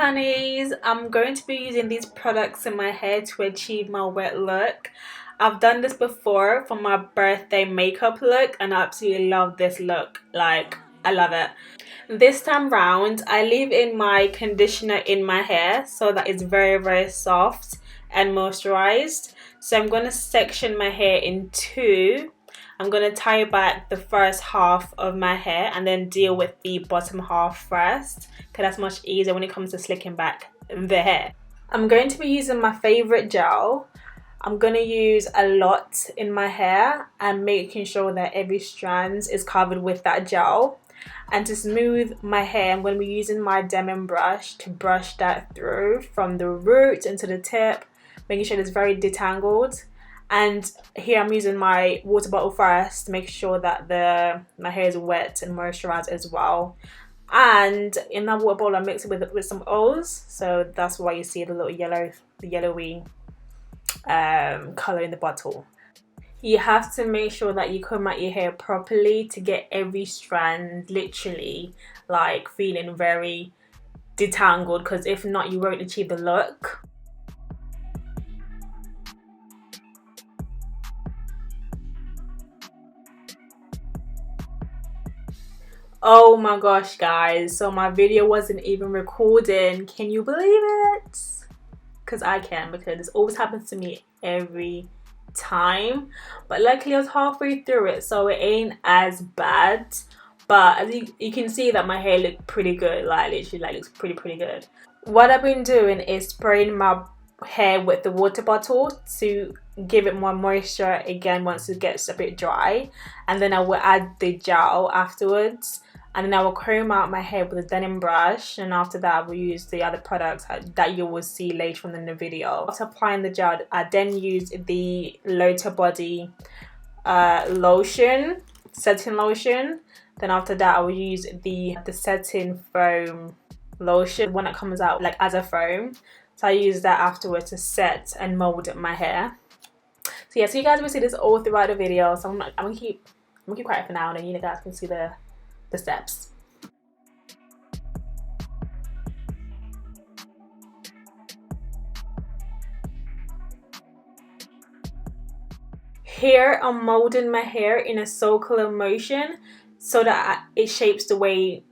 honeys, I'm going to be using these products in my hair to achieve my wet look. I've done this before for my birthday makeup look and I absolutely love this look. Like, I love it. This time round, I leave in my conditioner in my hair so that it's very soft and moisturized. So I'm going to section my hair in two. I'm going to tie back the first half of my hair and then deal with the bottom half first, because that's much easier when it comes to slicking back the hair. I'm going to be using my favorite gel. I'm going to use a lot in my hair and making sure that every strand is covered with that gel. And to smooth my hair, I'm going to be using my Demon brush to brush that through from the root into the tip, making sure it's very detangled. And here I'm using my water bottle first to make sure that my hair is wet and moisturized as well. And in that water bottle I mix it with some oils, so that's why you see the little yellowy color in the bottle. You have to make sure that you comb out your hair properly to get every strand literally like feeling very detangled, because if not you won't achieve the look. Oh my gosh guys, so my video wasn't even recording. Can you believe it? Because I can, because this always happens to me every time. But luckily I was halfway through it, so it ain't as bad. But as you can see that my hair looked pretty good, like literally like looks pretty good. What I've been doing is spraying my hair with the water bottle to give it more moisture again once it gets a bit dry, and then I will add the gel afterwards. And then I will comb out my hair with a denim brush, and after that I will use the other products that you will see later on in the video. After applying the gel, I then use the Lottabody lotion, setting lotion. Then after that I will use the setting foam lotion, one that comes out like as a foam. So I use that afterwards to set and mold my hair. So yeah, so you guys will see this all throughout the video. So I'm gonna keep quiet for now, and then you guys can see the steps. Here I'm molding my hair in a circular motion so that it shapes the way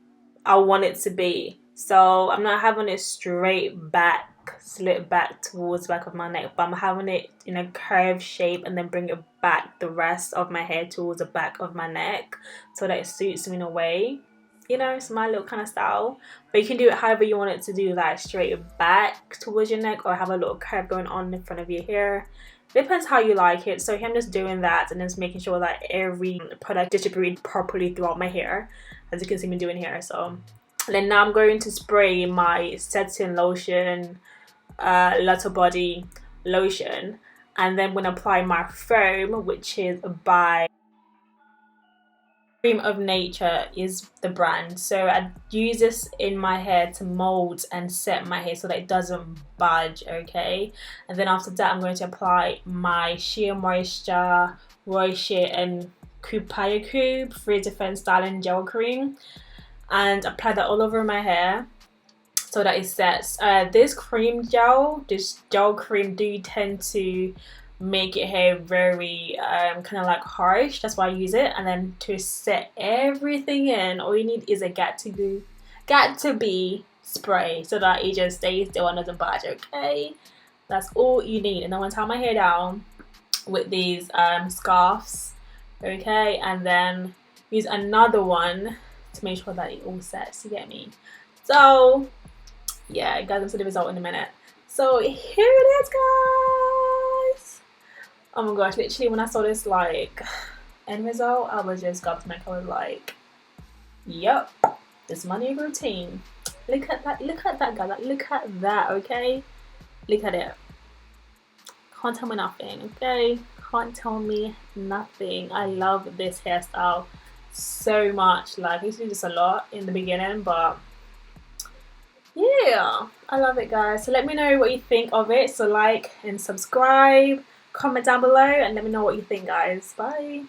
I want it to be. So I'm not having it straight back, slit back towards the back of my neck, but I'm having it in a curved shape and then bring it back the rest of my hair towards the back of my neck so that it suits me in a way. You know, it's my little kind of style. But you can do it however you want it to do, like straight back towards your neck or have a little curve going on in front of your hair. It depends how you like it. So here I'm just doing that and just making sure that every product distributed properly throughout my hair, as you can see me doing here. So then now I'm going to spray my setting lotion, Lottabody lotion, and then when I apply my foam, which is by Cream of Nature is the brand. So I use this in my hair to mold and set my hair so that it doesn't budge, okay? And then after that I'm going to apply my Shea Moisture Shea and Cupuacu Free Defense Styling Gel Cream, and apply that all over my hair so that it sets. This gel cream do tend to make your hair very kind of like harsh. That's why I use it. And then to set everything in, all you need is a got to be spray so that it just stays still and doesn't budge, okay? That's all you need. And then I'm gonna tie my hair down with these scarves, okay? And then use another one to make sure that it all sets, you get me? So yeah, guys, I'll see the result in a minute. So here it is, guys. Oh my gosh, literally when I saw this like end result, I was just gobsmacked. I was like, yep, this is my new routine. Look at that, guys, like, look at that, okay? Look at it. Can't tell me nothing, okay? Can't tell me nothing. I love this hairstyle so much. Like, I used to do this a lot in the beginning, but yeah, I love it, guys. So let me know what you think of it. So like and subscribe, comment down below, and let me know what you think, guys. Bye.